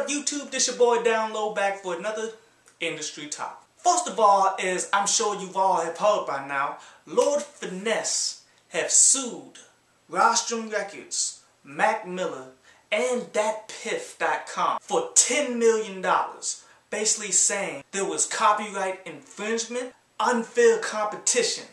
up YouTube, this your boy Download back for another industry talk. First of all is, I'm sure you've all have heard by now, Lord Finesse have sued Rostrum Records, Mac Miller, and thatpiff.com for $10 million. Basically saying there was copyright infringement, unfair competition,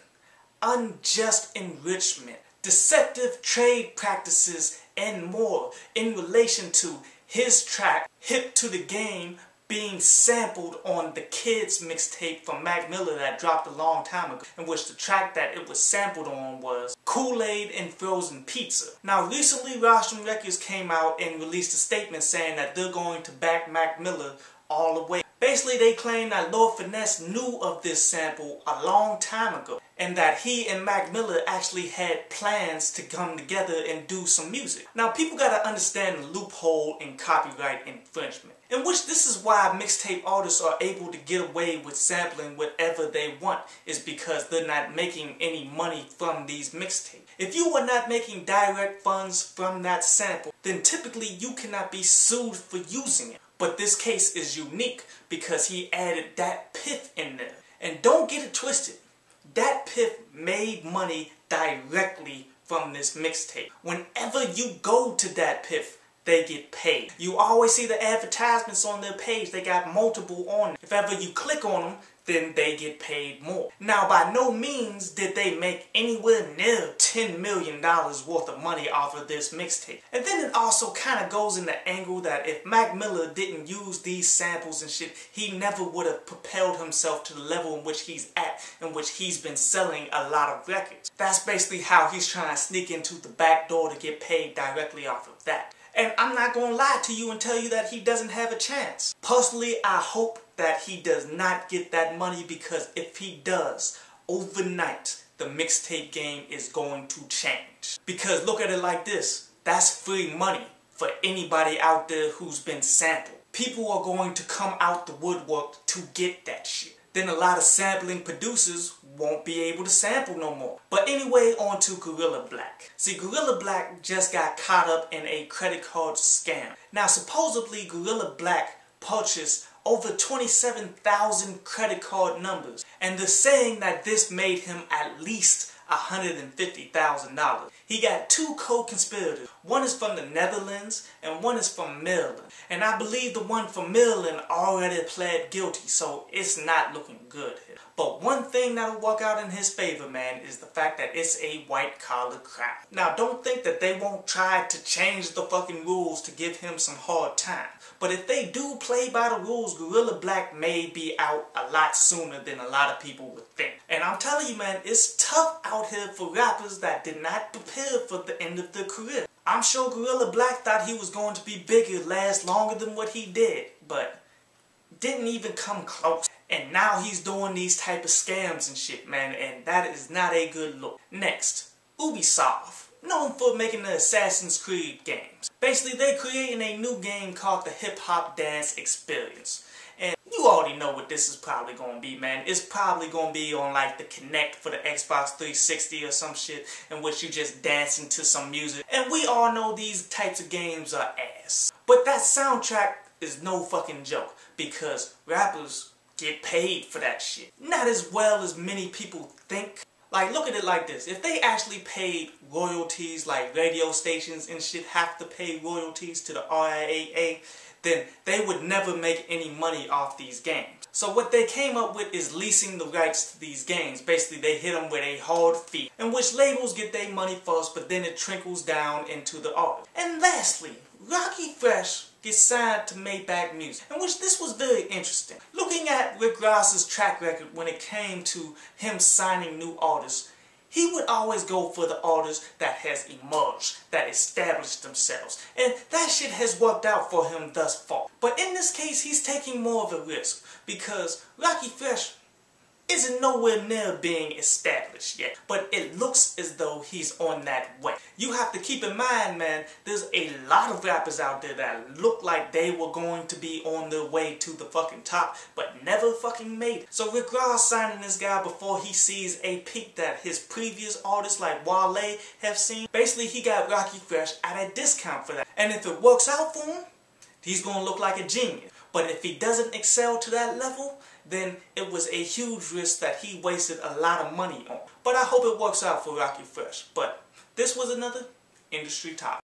unjust enrichment, deceptive trade practices, and more in relation to his track Hip to the Game being sampled on the Kids mixtape from Mac Miller that dropped a long time ago, in which the track that it was sampled on was Kool-Aid and Frozen Pizza. Now recently Rostrum Records came out and released a statement saying that they're going to back Mac Miller all the way. Basically they claim that Lord Finesse knew of this sample a long time ago, and that he and Mac Miller actually had plans to come together and do some music. Now people gotta understand the loophole in copyright infringement, in which this is why mixtape artists are able to get away with sampling whatever they want, is because they're not making any money from these mixtapes. If you are not making direct funds from that sample, then typically you cannot be sued for using it. But this case is unique because he added thatpiff in there. And don't get it twisted, thatpiff made money directly from this mixtape. Whenever you go to thatpiff, they get paid. You always see the advertisements on their page. They got multiple on it. If ever you click on them, then they get paid more. Now, by no means did they make anywhere near $10 million worth of money off of this mixtape. And then it also kind of goes in the angle that if Mac Miller didn't use these samples and shit, he never would have propelled himself to the level in which he's at, in which he's been selling a lot of records. That's basically how he's trying to sneak into the back door to get paid directly off of that. And I'm not going to lie to you and tell you that he doesn't have a chance. Personally, I hope that he does not get that money, because if he does, overnight, the mixtape game is going to change. Because look at it like this, that's free money for anybody out there who's been sampled. People are going to come out the woodwork to get that shit. Then a lot of sampling producers won't be able to sample no more. But anyway, on to Gorilla Black. See, Gorilla Black just got caught up in a credit card scam. Now, supposedly Gorilla Black purchased over 27,000 credit card numbers, and they're saying that this made him at least $150,000. He got two co-conspirators. One is from the Netherlands and one is from Maryland. And I believe the one from Maryland already pled guilty, so it's not looking good here. But one thing that'll work out in his favor, man, is the fact that it's a white-collar crime. Now, don't think that they won't try to change the fucking rules to give him some hard time. But if they do play by the rules, Gorilla Black may be out a lot sooner than a lot of people would think. And I'm telling you, man, it's tough out here for rappers that did not prepare for the end of their career. I'm sure Gorilla Black thought he was going to be bigger, last longer than what he did, but didn't even come close. And now he's doing these type of scams and shit, man, and that is not a good look. Next, Ubisoft, known for making the Assassin's Creed games. Basically, they're creating a new game called the Hip Hop Dance Experience. And you already know what this is probably going to be, man. It's probably going to be on like the Kinect for the Xbox 360 or some shit, in which you just dancing to some music. And we all know these types of games are ass. But that soundtrack is no fucking joke, because rappers get paid for that shit. Not as well as many people think. Like, look at it like this. If they actually paid royalties, like radio stations and shit have to pay royalties to the RIAA, then they would never make any money off these games. So what they came up with is leasing the rights to these games. Basically, they hit them with a hard fee, in which labels get their money first, but then it trickles down into the artist. And lastly, Rockie Fresh gets signed to Maybach Music, in which this was very interesting. Looking at Rick Ross's track record when it came to him signing new artists, he would always go for the artists that has emerged, that established themselves. And that shit has worked out for him thus far. But in this case, he's taking more of a risk, because Rockie Fresh isn't nowhere near being established yet, but it looks as though he's on that way. You have to keep in mind, man, there's a lot of rappers out there that look like they were going to be on their way to the fucking top, but never fucking made it. So Rick Ross signing this guy before he sees a peak that his previous artists like Wale have seen. Basically, he got Rockie Fresh at a discount for that. And if it works out for him, he's going to look like a genius. But if he doesn't excel to that level, then it was a huge risk that he wasted a lot of money on. But I hope it works out for Rockie Fresh. But this was another industry topic.